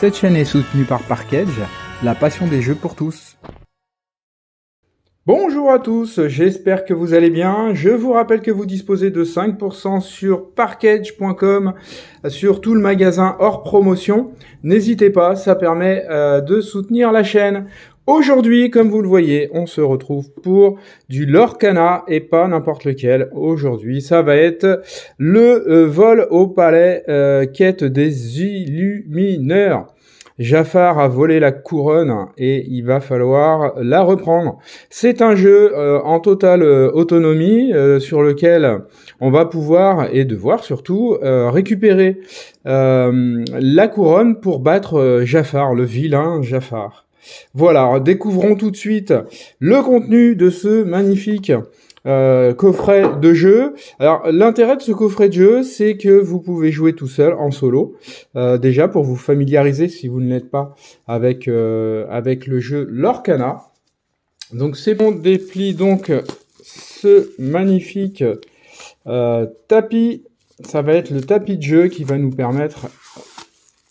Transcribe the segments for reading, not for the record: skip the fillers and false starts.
Cette chaîne est soutenue par Parkedge, la passion des jeux pour tous. Bonjour à tous, j'espère que vous allez bien. Je vous rappelle que vous disposez de 5% sur parkedge.com, sur tout le magasin hors promotion. N'hésitez pas, ça permet de soutenir la chaîne. Aujourd'hui, comme vous le voyez, on se retrouve pour du Lorcana et pas n'importe lequel. Aujourd'hui, ça va être le vol au palais, quête des illumineurs. Jafar a volé la couronne et il va falloir la reprendre. C'est un jeu en totale autonomie sur lequel on va pouvoir et devoir surtout récupérer la couronne pour battre Jafar, le vilain Jafar. Voilà, découvrons tout de suite le contenu de ce magnifique coffret de jeu. Alors l'intérêt de ce coffret de jeu, c'est que vous pouvez jouer tout seul en solo, déjà pour vous familiariser si vous ne l'êtes pas avec le jeu Lorcana. Donc c'est bon, déplie donc ce magnifique tapis. Ça va être le tapis de jeu qui va nous permettre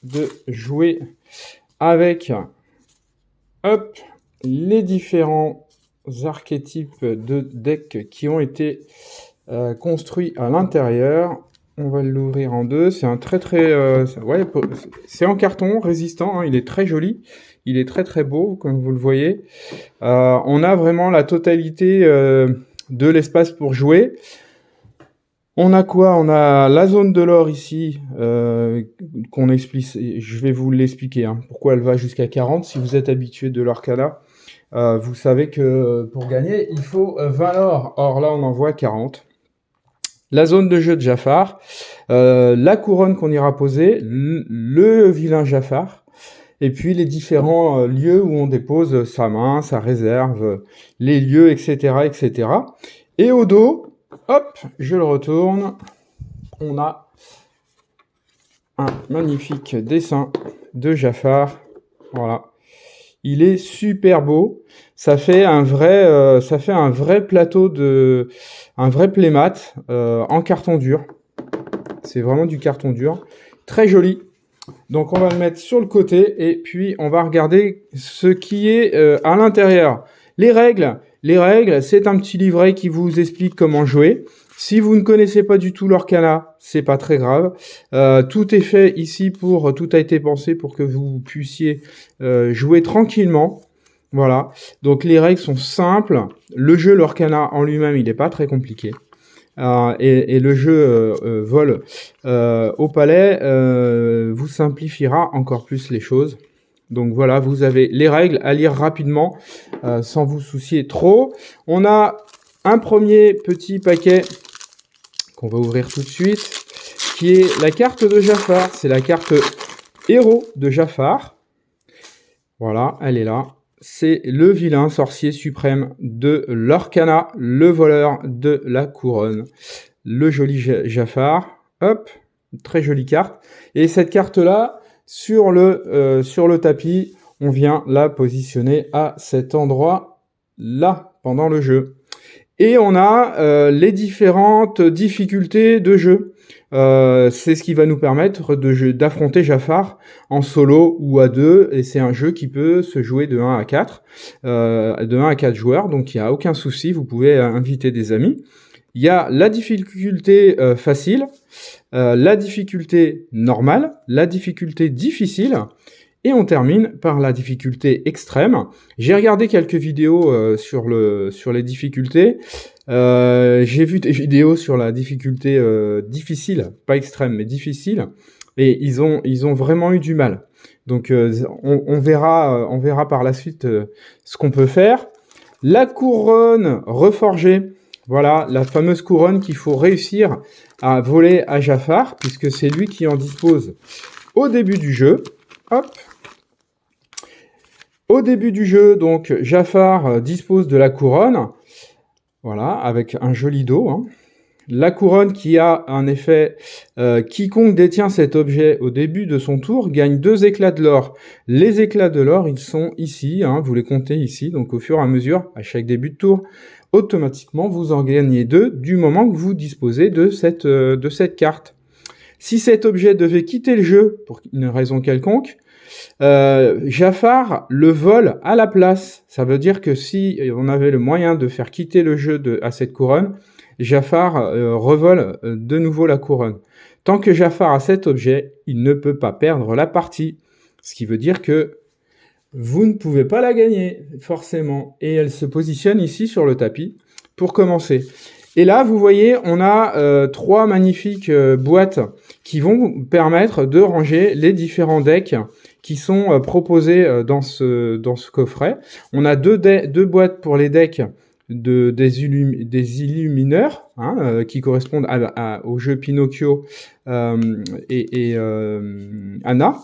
de jouer avec les différents archétypes de decks qui ont été construits à l'intérieur. On va l'ouvrir en deux. C'est un c'est en carton résistant, hein. Il est très joli, il est très très beau comme vous le voyez. On a vraiment la totalité de l'espace pour jouer. On a quoi? On a la zone de l'or ici, qu'on explique. Je vais vous l'expliquer, hein, pourquoi elle va jusqu'à 40. Si vous êtes habitué de l'Orcana, vous savez que pour gagner, il faut 20 or. Or là, on en voit 40. La zone de jeu de Jafar, la couronne qu'on ira poser, le vilain Jafar, et puis les différents lieux où on dépose sa main, sa réserve, les lieux, etc., etc. Et au dos, hop, je le retourne, on a un magnifique dessin de Jafar. Voilà. Il est super beau. Ça fait un vrai plateau un vrai playmat en carton dur. C'est vraiment du carton dur. Très joli. Donc on va le mettre sur le côté et puis on va regarder ce qui est à l'intérieur. Les règles, c'est un petit livret qui vous explique comment jouer. Si vous ne connaissez pas du tout l'Orcana, c'est pas très grave. Tout est fait ici tout a été pensé pour que vous puissiez jouer tranquillement. Voilà. Donc les règles sont simples. Le jeu l'Orcana en lui-même, il n'est pas très compliqué. Et le jeu vol au palais vous simplifiera encore plus les choses. Donc voilà, vous avez les règles à lire rapidement sans vous soucier trop. On a un premier petit paquet qu'on va ouvrir tout de suite, qui est la carte de Jafar. C'est la carte héros de Jafar. Voilà, elle est là. C'est le vilain sorcier suprême de l'Orcana, le voleur de la couronne. Le joli Jafar. Hop, très jolie carte. Et cette carte-là, sur le tapis, on vient la positionner à cet endroit-là, pendant le jeu. Et on a les différentes difficultés de jeu. C'est ce qui va nous permettre d'affronter Jafar en solo ou à deux. Et c'est un jeu qui peut se jouer de 1 à 4. De 1 à 4 joueurs, donc il n'y a aucun souci, vous pouvez inviter des amis. Il y a la difficulté facile, la difficulté normale, la difficulté difficile. Et on termine par la difficulté extrême. J'ai regardé quelques vidéos sur les difficultés. J'ai vu des vidéos sur la difficulté difficile, pas extrême, mais difficile. Et ils ont vraiment eu du mal. Donc on verra par la suite ce qu'on peut faire. La couronne reforgée. Voilà, la fameuse couronne qu'il faut réussir à voler à Jafar, puisque c'est lui qui en dispose au début du jeu. Hop. Au début du jeu, donc, Jafar dispose de la couronne, voilà, avec un joli dos. Hein. La couronne qui a un effet, quiconque détient cet objet au début de son tour gagne 2 éclats de l'or. Les éclats de l'or, ils sont ici, hein, vous les comptez ici, donc au fur et à mesure, à chaque début de tour, automatiquement, vous en gagnez 2 du moment que vous disposez de cette carte. Si cet objet devait quitter le jeu pour une raison quelconque, Jafar le vole à la place. Ça veut dire que si on avait le moyen de faire quitter le jeu à cette couronne, Jafar revole de nouveau la couronne. Tant que Jafar a cet objet, il ne peut pas perdre la partie. Ce qui veut dire que vous ne pouvez pas la gagner, forcément. Et elle se positionne ici sur le tapis pour commencer. Et là, vous voyez, on a 3 magnifiques boîtes qui vont vous permettre de ranger les différents decks qui sont proposés dans ce coffret. On a deux boîtes pour les decks des illumineurs, hein, qui correspondent au jeu Pinocchio et Anna.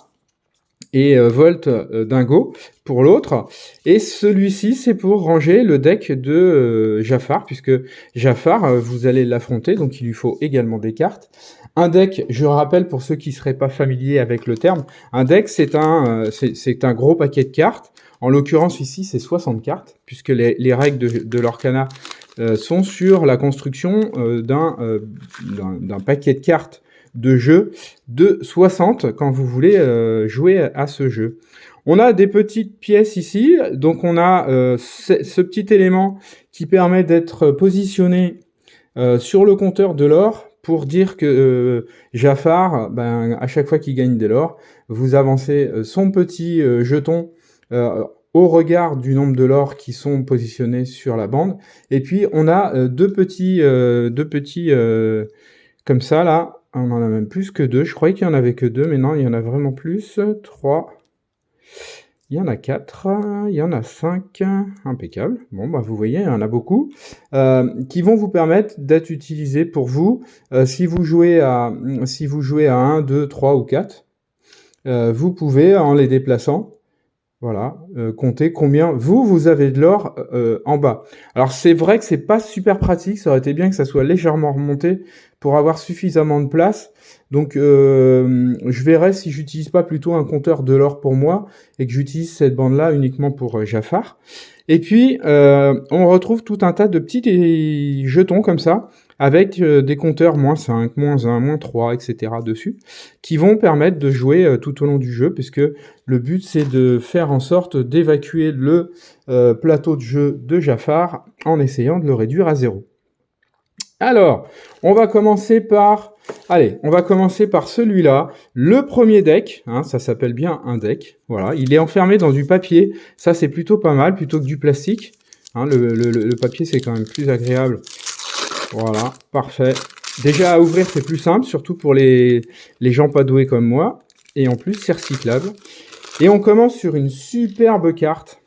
Et Volt Dingo pour l'autre. Et celui-ci, c'est pour ranger le deck de Jafar, puisque Jafar, vous allez l'affronter, donc il lui faut également des cartes. Un deck, je rappelle pour ceux qui ne seraient pas familiers avec le terme, un deck, c'est un gros paquet de cartes. En l'occurrence, ici, c'est 60 cartes, puisque les règles de l'Orcana sont sur la construction d'un paquet de cartes de jeu de 60 quand vous voulez jouer à ce jeu. On a des petites pièces ici, donc on a ce petit élément qui permet d'être positionné sur le compteur de l'or pour dire que Jafar, à chaque fois qu'il gagne de l'or, vous avancez son petit jeton au regard du nombre de l'or qui sont positionnés sur la bande. Et puis on a deux petits comme ça là. On en a même plus que 2. Je croyais qu'il n'y en avait que 2, mais non, il y en a vraiment plus. 3. Il y en a 4. Il y en a 5. Impeccable. Bon, vous voyez, il y en a beaucoup. Qui vont vous permettre d'être utilisés pour vous. Si vous jouez à 1, 2, 3 ou 4, vous pouvez, en les déplaçant, voilà, compter combien vous avez de l'or en bas. Alors c'est vrai que c'est pas super pratique, ça aurait été bien que ça soit légèrement remonté pour avoir suffisamment de place. Donc je verrai si j'utilise pas plutôt un compteur de l'or pour moi et que j'utilise cette bande là uniquement pour Jafar. Et puis on retrouve tout un tas de petits jetons comme ça avec des compteurs -5, -1, -3, etc. dessus, qui vont permettre de jouer tout au long du jeu, puisque le but c'est de faire en sorte d'évacuer le plateau de jeu de Jafar en essayant de le réduire à 0. Alors, on va commencer par celui-là, le premier deck, hein, ça s'appelle bien un deck, voilà, il est enfermé dans du papier, ça c'est plutôt pas mal, plutôt que du plastique, hein, le papier c'est quand même plus agréable. Voilà, parfait. Déjà à ouvrir c'est plus simple, surtout pour les gens pas doués comme moi. Et en plus c'est recyclable. Et on commence sur une superbe carte.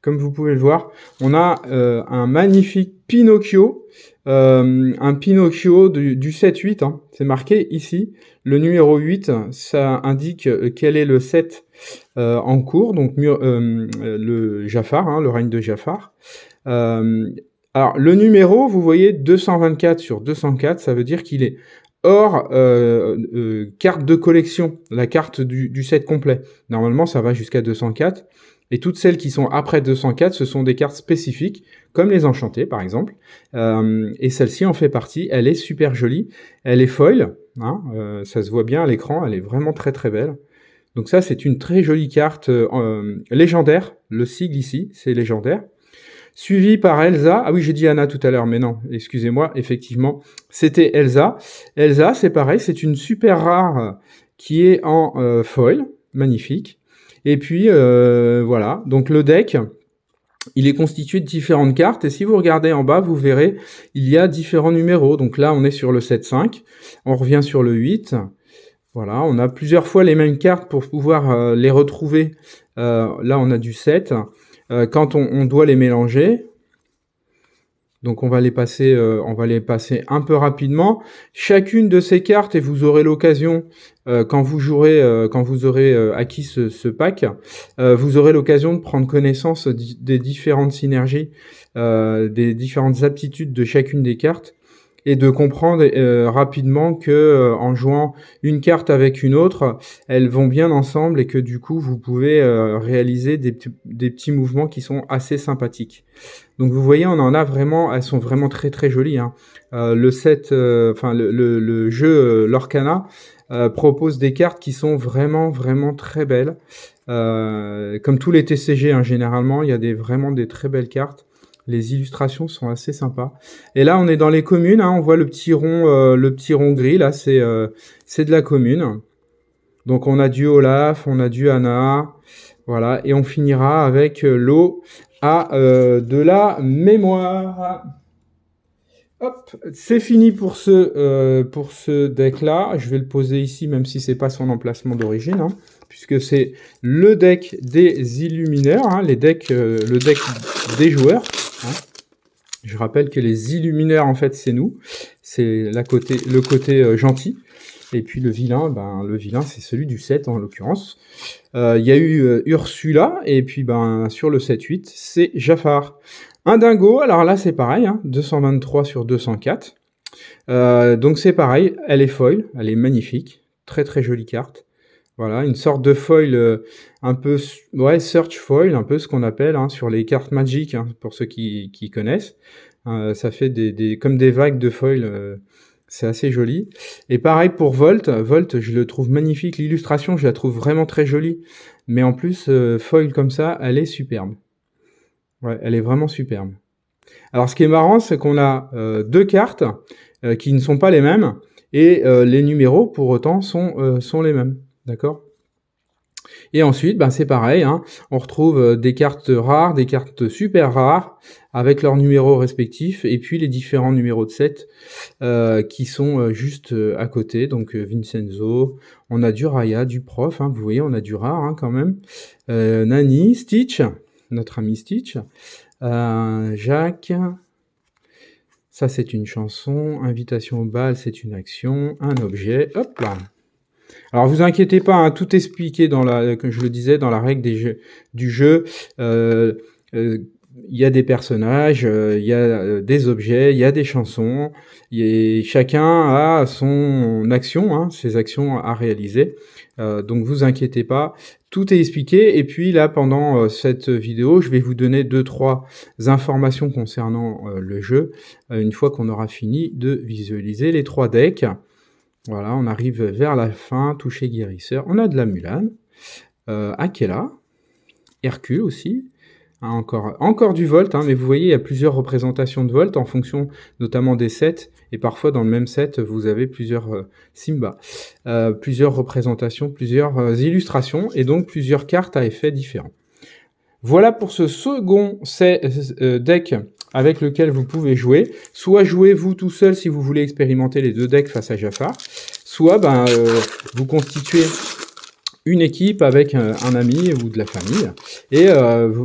Comme vous pouvez le voir, on a un magnifique Pinocchio. Un Pinocchio du 7-8. Hein. C'est marqué ici. Le numéro 8, ça indique quel est le 7 en cours. Donc le Jafar, hein, le règne de Jafar. Alors, le numéro, vous voyez, 224 sur 204, ça veut dire qu'il est hors carte de collection, la carte du set complet. Normalement, ça va jusqu'à 204. Et toutes celles qui sont après 204, ce sont des cartes spécifiques, comme les enchantées, par exemple. Et celle-ci en fait partie. Elle est super jolie. Elle est foil. Hein, ça se voit bien à l'écran. Elle est vraiment très, très belle. Donc ça, c'est une très jolie carte légendaire. Le sigle ici, c'est légendaire. Suivi par Elsa. Ah oui, j'ai dit Anna tout à l'heure, mais non, excusez-moi, effectivement, c'était Elsa. Elsa, c'est pareil, c'est une super rare qui est en foil, magnifique. Et puis, voilà, donc le deck, il est constitué de différentes cartes, et si vous regardez en bas, vous verrez, il y a différents numéros. Donc là, on est sur le 7-5, on revient sur le 8. Voilà, on a plusieurs fois les mêmes cartes pour pouvoir les retrouver. Là, on a du 7. Quand on doit les mélanger, donc on va les passer un peu rapidement. Chacune de ces cartes, et vous aurez l'occasion, quand vous aurez acquis ce pack, vous aurez l'occasion de prendre connaissance des différentes synergies, des différentes aptitudes de chacune des cartes, et de comprendre rapidement que en jouant une carte avec une autre, elles vont bien ensemble et que du coup vous pouvez réaliser des petits mouvements qui sont assez sympathiques. Donc vous voyez, on en a vraiment, elles sont vraiment très très jolies. Hein. Le set, le jeu l'Orcana propose des cartes qui sont vraiment, vraiment très belles. Comme tous les TCG, hein, généralement, il y a vraiment des très belles cartes. Les illustrations sont assez sympas. Et là, on est dans les communes, hein, on voit le petit rond gris, là, c'est de la commune. Donc on a du Olaf, on a du Anna, voilà, et on finira avec l'eau à de la mémoire. Hop, c'est fini pour ce deck-là. Je vais le poser ici, même si c'est pas son emplacement d'origine, hein, puisque c'est le deck des Illumineurs, hein, le deck des joueurs. Hein. Je rappelle que les Illumineurs, en fait, c'est nous. C'est le côté gentil. Et puis le vilain, c'est celui du 7 en l'occurrence. Il y a eu Ursula, et puis sur le 7-8, c'est Jafar. Un dingo, alors là c'est pareil, hein, 223 sur 204. Donc c'est pareil, elle est foil, elle est magnifique, très très jolie carte. Voilà, une sorte de foil un peu, ouais, search foil, un peu ce qu'on appelle hein, sur les cartes Magic, hein, pour ceux qui connaissent. Ça fait comme des vagues de foil. C'est assez joli. Et pareil pour Volt. Volt, je le trouve magnifique. L'illustration, je la trouve vraiment très jolie. Mais en plus, foil comme ça, elle est superbe. Ouais, elle est vraiment superbe. Alors, ce qui est marrant, c'est qu'on a deux cartes qui ne sont pas les mêmes. Et les numéros, pour autant, sont les mêmes. D'accord ? Et ensuite, c'est pareil, hein, on retrouve des cartes rares, des cartes super rares, avec leurs numéros respectifs, et puis les différents numéros de set qui sont juste à côté. Donc Vincenzo, on a du Raya, du Prof, hein, vous voyez, on a du rare hein, quand même. Nani, Stitch, notre ami Stitch, Jacques, ça c'est une chanson, invitation au bal, c'est une action, un objet, hop là. Alors vous inquiétez pas, hein, tout est expliqué comme je le disais, dans la règle du jeu. Il y a des personnages, il y a des objets, il y a des chansons, et chacun a son action, hein, ses actions à réaliser. Donc vous inquiétez pas, tout est expliqué. Et puis là, pendant cette vidéo, je vais vous donner 2-3 informations concernant le jeu, une fois qu'on aura fini de visualiser les 3 decks. Voilà, on arrive vers la fin, toucher guérisseur. On a de la Mulan, Akela, Hercule aussi, hein, encore du Volt, hein, mais vous voyez, il y a plusieurs représentations de Volt en fonction notamment des sets, et parfois dans le même set, vous avez plusieurs Simba, plusieurs représentations, plusieurs illustrations, et donc plusieurs cartes à effets différents. Voilà pour ce second deck avec lequel vous pouvez jouer. Soit jouez vous tout seul si vous voulez expérimenter les 2 decks face à Jafar, soit vous constituez une équipe avec un ami ou de la famille, et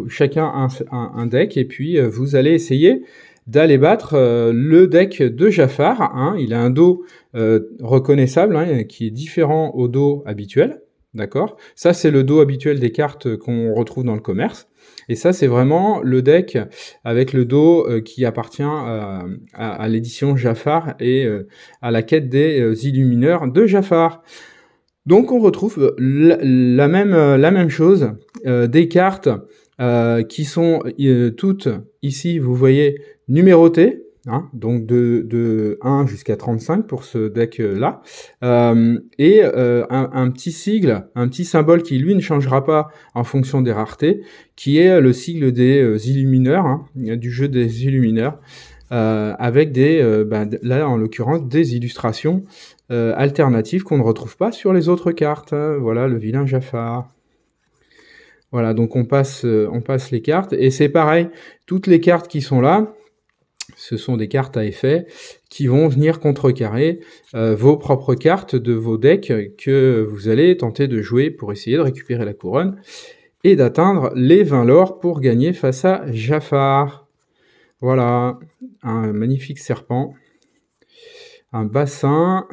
chacun un deck, et puis vous allez essayer d'aller battre le deck de Jafar. Hein. Il a un dos reconnaissable, hein, qui est différent au dos habituel. D'accord ? Ça, c'est le dos habituel des cartes qu'on retrouve dans le commerce. Et ça, c'est vraiment le deck avec le dos qui appartient à l'édition Jafar et à la quête des Illumineurs de Jafar. Donc, on retrouve la même chose, des cartes qui sont toutes, ici, vous voyez, numérotées. Hein, donc de 1 jusqu'à 35 pour ce deck-là, et un petit sigle, un petit symbole qui, lui, ne changera pas en fonction des raretés, qui est le sigle des Illumineurs, hein, du jeu des Illumineurs, avec là, en l'occurrence, des illustrations alternatives qu'on ne retrouve pas sur les autres cartes. Voilà, le vilain Jafar. Voilà, donc on passe les cartes, et c'est pareil, toutes les cartes qui sont là, ce sont des cartes à effet qui vont venir contrecarrer vos propres cartes de vos decks que vous allez tenter de jouer pour essayer de récupérer la couronne et d'atteindre les 20 lore pour gagner face à Jafar. Voilà, un magnifique serpent, un bassin.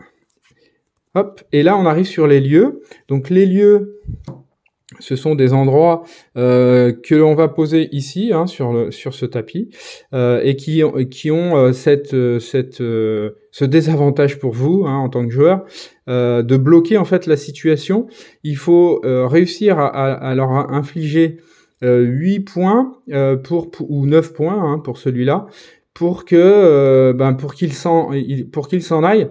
Hop, et là on arrive sur les lieux. Donc les lieux, ce sont des endroits que l'on va poser ici, hein, sur ce tapis, et qui ont ce désavantage pour vous, hein, en tant que joueur, de bloquer en fait la situation. Il faut réussir à leur infliger 8 points ou 9 points, hein, pour celui-là, pour qu'il s'en aille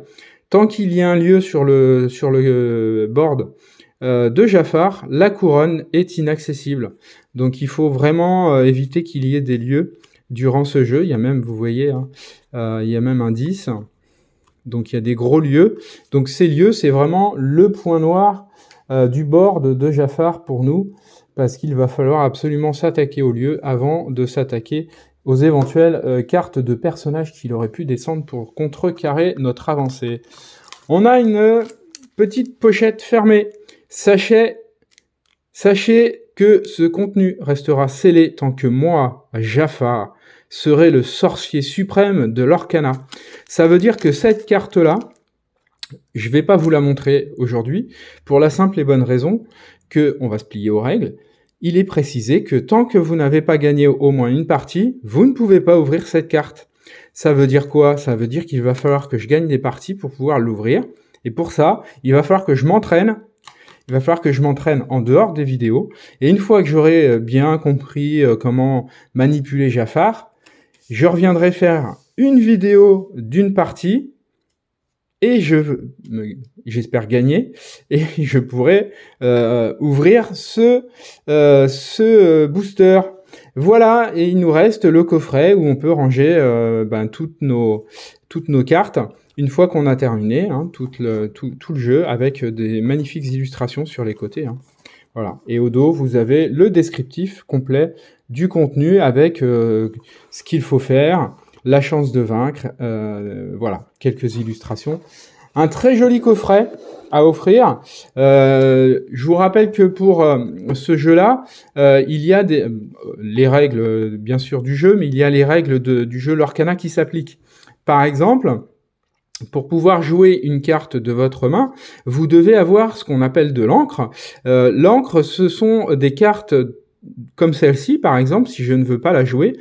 tant qu'il y a un lieu sur le board de Jafar, la couronne est inaccessible. Donc il faut vraiment éviter qu'il y ait des lieux durant ce jeu. Il y a même, vous voyez, hein, il y a même un 10. Donc il y a des gros lieux. Donc ces lieux, c'est vraiment le point noir du board de Jafar pour nous, parce qu'il va falloir absolument s'attaquer aux lieux avant de s'attaquer aux éventuelles cartes de personnages qu'il aurait pu descendre pour contrecarrer notre avancée. On a une petite pochette fermée. Sachez que ce contenu restera scellé tant que moi, Jafar, serai le sorcier suprême de l'Orcana. Ça veut dire que cette carte-là, je ne vais pas vous la montrer aujourd'hui, pour la simple et bonne raison que, on va se plier aux règles, il est précisé que tant que vous n'avez pas gagné au moins une partie, vous ne pouvez pas ouvrir cette carte. Ça veut dire quoi? Ça veut dire qu'il va falloir que je gagne des parties pour pouvoir l'ouvrir. Et pour ça, il va falloir que je m'entraîne. Il va falloir que je m'entraîne en dehors des vidéos. Et une fois que j'aurai bien compris comment manipuler Jafar, je reviendrai faire une vidéo d'une partie et j'espère gagner, et je pourrai ouvrir ce booster. Voilà, et il nous reste le coffret où on peut ranger toutes nos cartes une fois qu'on a terminé tout le jeu, avec des magnifiques illustrations sur les côtés. Voilà. Et au dos, vous avez le descriptif complet du contenu avec ce qu'il faut faire, la chance de vaincre, voilà, quelques illustrations. Un très joli coffret à offrir. Je vous rappelle que pour ce jeu-là, il y a les règles, bien sûr, du jeu, mais il y a les règles du jeu Lorcana qui s'appliquent. Par exemple, pour pouvoir jouer une carte de votre main, vous devez avoir ce qu'on appelle de l'encre. L'encre, ce sont des cartes comme celle-ci, par exemple, si je ne veux pas la jouer,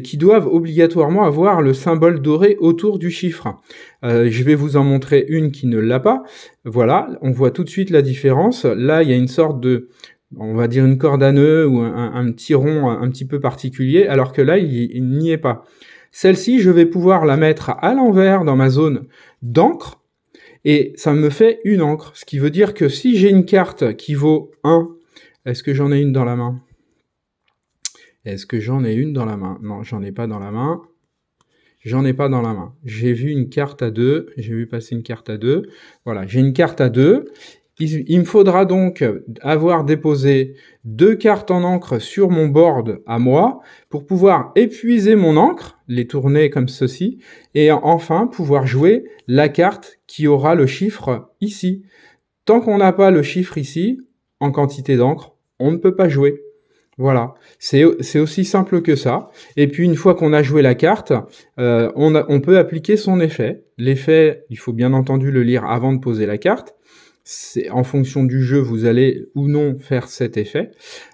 qui doivent obligatoirement avoir le symbole doré autour du chiffre. Je vais vous en montrer une qui ne l'a pas. Voilà, on voit tout de suite la différence. Là, il y a une sorte de, on va dire une corde à nœud ou un petit rond un petit peu particulier, alors que là, il n'y est pas. Celle-ci, je vais pouvoir la mettre à l'envers dans ma zone d'encre, et ça me fait une encre. Ce qui veut dire que si j'ai une carte qui vaut 1, est-ce que j'en ai une dans la main? Est-ce que j'en ai une dans la main? Non, j'en ai pas dans la main. J'en ai pas dans la main. J'ai vu une carte à 2. J'ai vu passer une carte à 2. Voilà, j'ai une carte à 2. Il me faudra donc avoir déposé 2 cartes en encre sur mon board à moi pour pouvoir épuiser mon encre, les tourner comme ceci, et enfin pouvoir jouer la carte qui aura le chiffre ici. Tant qu'on n'a pas le chiffre ici, en quantité d'encre, on ne peut pas jouer. Voilà, c'est aussi simple que ça. Et puis une fois qu'on a joué la carte, on peut appliquer son effet. L'effet, il faut bien entendu le lire avant de poser la carte. C'est en fonction du jeu, vous allez ou non faire cet effet.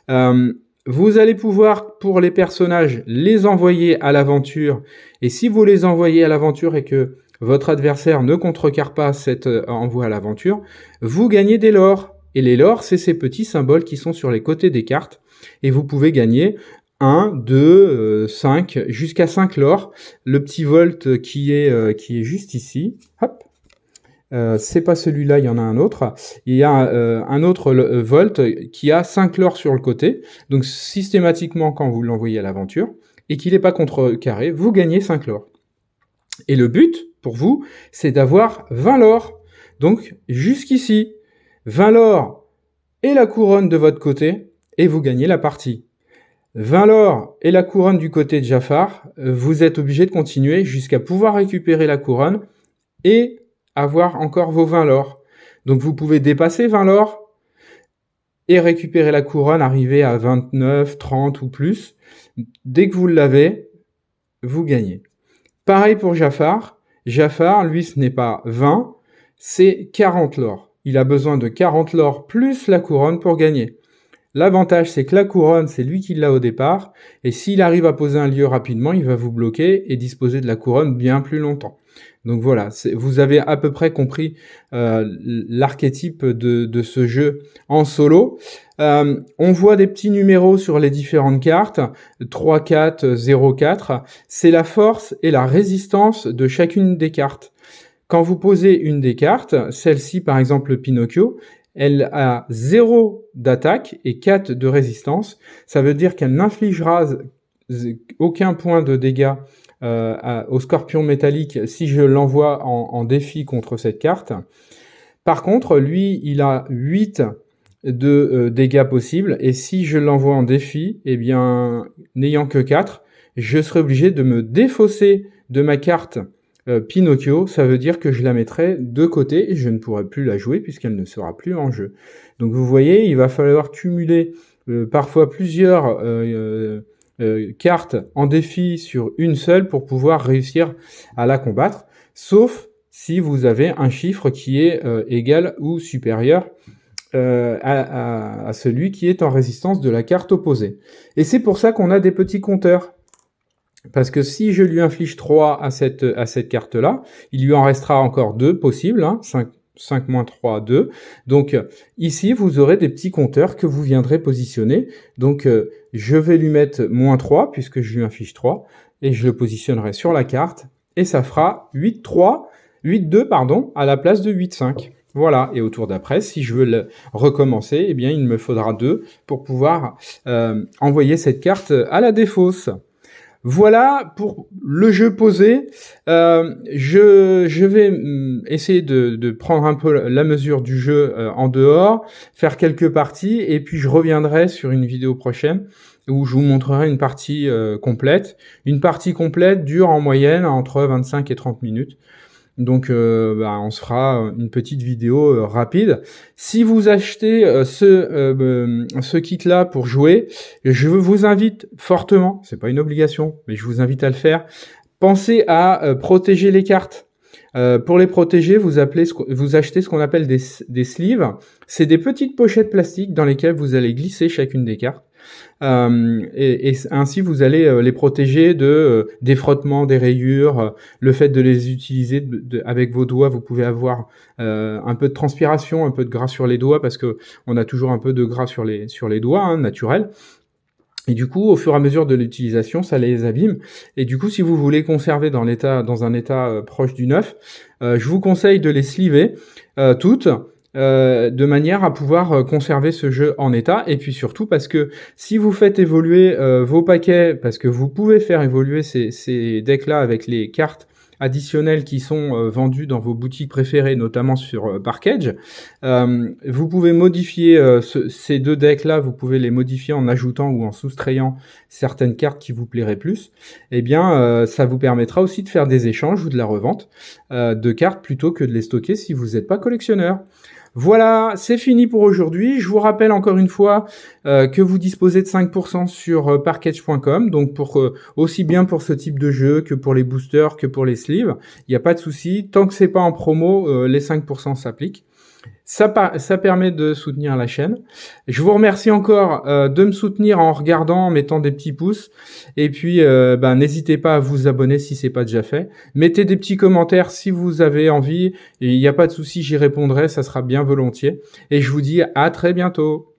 Vous allez pouvoir, pour les personnages, les envoyer à l'aventure. Et si vous les envoyez à l'aventure et que votre adversaire ne contrecarre pas cet envoi à l'aventure, vous gagnez des lores. Et les lores, c'est ces petits symboles qui sont sur les côtés des cartes. Et vous pouvez gagner 1, 2, 5, jusqu'à 5 lores. Le petit volt qui est juste ici. Hop. C'est pas celui-là, il y en a un autre. Il y a un autre volt qui a 5 lores sur le côté. Donc systématiquement, quand vous l'envoyez à l'aventure, et qu'il n'est pas contrecarré, vous gagnez 5 lores. Et le but, pour vous, c'est d'avoir 20 lores. Donc jusqu'ici, 20 lores et la couronne de votre côté, et vous gagnez la partie. 20 lores et la couronne du côté de Jafar, vous êtes obligé de continuer jusqu'à pouvoir récupérer la couronne et avoir encore vos 20 lores. Donc vous pouvez dépasser 20 lores et récupérer la couronne, arriver à 29, 30 ou plus. Dès que vous l'avez, vous gagnez. Pareil pour Jafar. Jafar, lui, ce n'est pas 20, c'est 40 lores. Il a besoin de 40 lores plus la couronne pour gagner. L'avantage, c'est que la couronne, c'est lui qui l'a au départ, et s'il arrive à poser un lieu rapidement, il va vous bloquer et disposer de la couronne bien plus longtemps. Donc voilà, vous avez à peu près compris l'archétype de ce jeu en solo. On voit des petits numéros sur les différentes cartes, 3, 4, 0, 4. C'est la force et la résistance de chacune des cartes. Quand vous posez une des cartes, celle-ci par exemple le Pinocchio, elle a 0 d'attaque et 4 de résistance. Ça veut dire qu'elle n'infligera aucun point de dégâts au scorpion métallique si je l'envoie en défi contre cette carte. Par contre, lui, il a 8 de dégâts possibles, et si je l'envoie en défi, eh bien, n'ayant que 4, je serai obligé de me défausser de ma carte Pinocchio. Ça veut dire que je la mettrai de côté et je ne pourrai plus la jouer puisqu'elle ne sera plus en jeu. Donc vous voyez, il va falloir cumuler parfois plusieurs cartes en défi sur une seule pour pouvoir réussir à la combattre, sauf si vous avez un chiffre qui est égal ou supérieur à celui qui est en résistance de la carte opposée. Et c'est pour ça qu'on a des petits compteurs. Parce que si je lui inflige 3 à cette carte-là, il lui en restera encore 2 possibles, hein, 5 moins 3, 2. Donc ici, vous aurez des petits compteurs que vous viendrez positionner. Donc je vais lui mettre moins 3, puisque je lui inflige 3, et je le positionnerai sur la carte, et ça fera 8-2, pardon, à la place de 8-5. Voilà, et au tour d'après, si je veux le recommencer, eh bien, il me faudra 2 pour pouvoir envoyer cette carte à la défausse. Voilà pour le jeu posé. Je vais essayer de prendre un peu la mesure du jeu en dehors, faire quelques parties, et puis je reviendrai sur une vidéo prochaine où je vous montrerai une partie complète. Une partie complète dure en moyenne entre 25 et 30 minutes. Donc on se fera une petite vidéo rapide. Si vous achetez ce kit-là pour jouer, je vous invite fortement, c'est pas une obligation, mais je vous invite à le faire, pensez à protéger les cartes. Pour les protéger, vous achetez ce qu'on appelle des sleeves. C'est des petites pochettes plastiques dans lesquelles vous allez glisser chacune des cartes. Et ainsi vous allez les protéger de des frottements, des rayures, le fait de les utiliser avec vos doigts. Vous pouvez avoir un peu de transpiration, un peu de gras sur les doigts, parce que on a toujours un peu de gras sur les doigts, hein, naturel. Et du coup, au fur et à mesure de l'utilisation, ça les abîme. Et du coup, si vous voulez conserver dans un état proche du neuf, je vous conseille de les sleever toutes. De manière à pouvoir conserver ce jeu en état, et puis surtout parce que si vous faites évoluer vos paquets, parce que vous pouvez faire évoluer ces decks-là avec les cartes additionnelles qui sont vendues dans vos boutiques préférées, notamment sur Parkage, vous pouvez modifier ces 2 decks-là, vous pouvez les modifier en ajoutant ou en soustrayant certaines cartes qui vous plairaient plus. Eh bien, ça vous permettra aussi de faire des échanges ou de la revente de cartes plutôt que de les stocker si vous n'êtes pas collectionneur. Voilà, c'est fini pour aujourd'hui. Je vous rappelle encore une fois que vous disposez de 5% sur Parkage.com, donc aussi bien pour ce type de jeu que pour les boosters, que pour les sleeves. Il n'y a pas de souci. Tant que c'est pas en promo, les 5% s'appliquent. Ça permet de soutenir la chaîne. Je vous remercie encore de me soutenir en regardant, en mettant des petits pouces. Et puis, n'hésitez pas à vous abonner si c'est pas déjà fait. Mettez des petits commentaires si vous avez envie. Et il n'y a pas de souci, j'y répondrai, ça sera bien volontiers. Et je vous dis à très bientôt.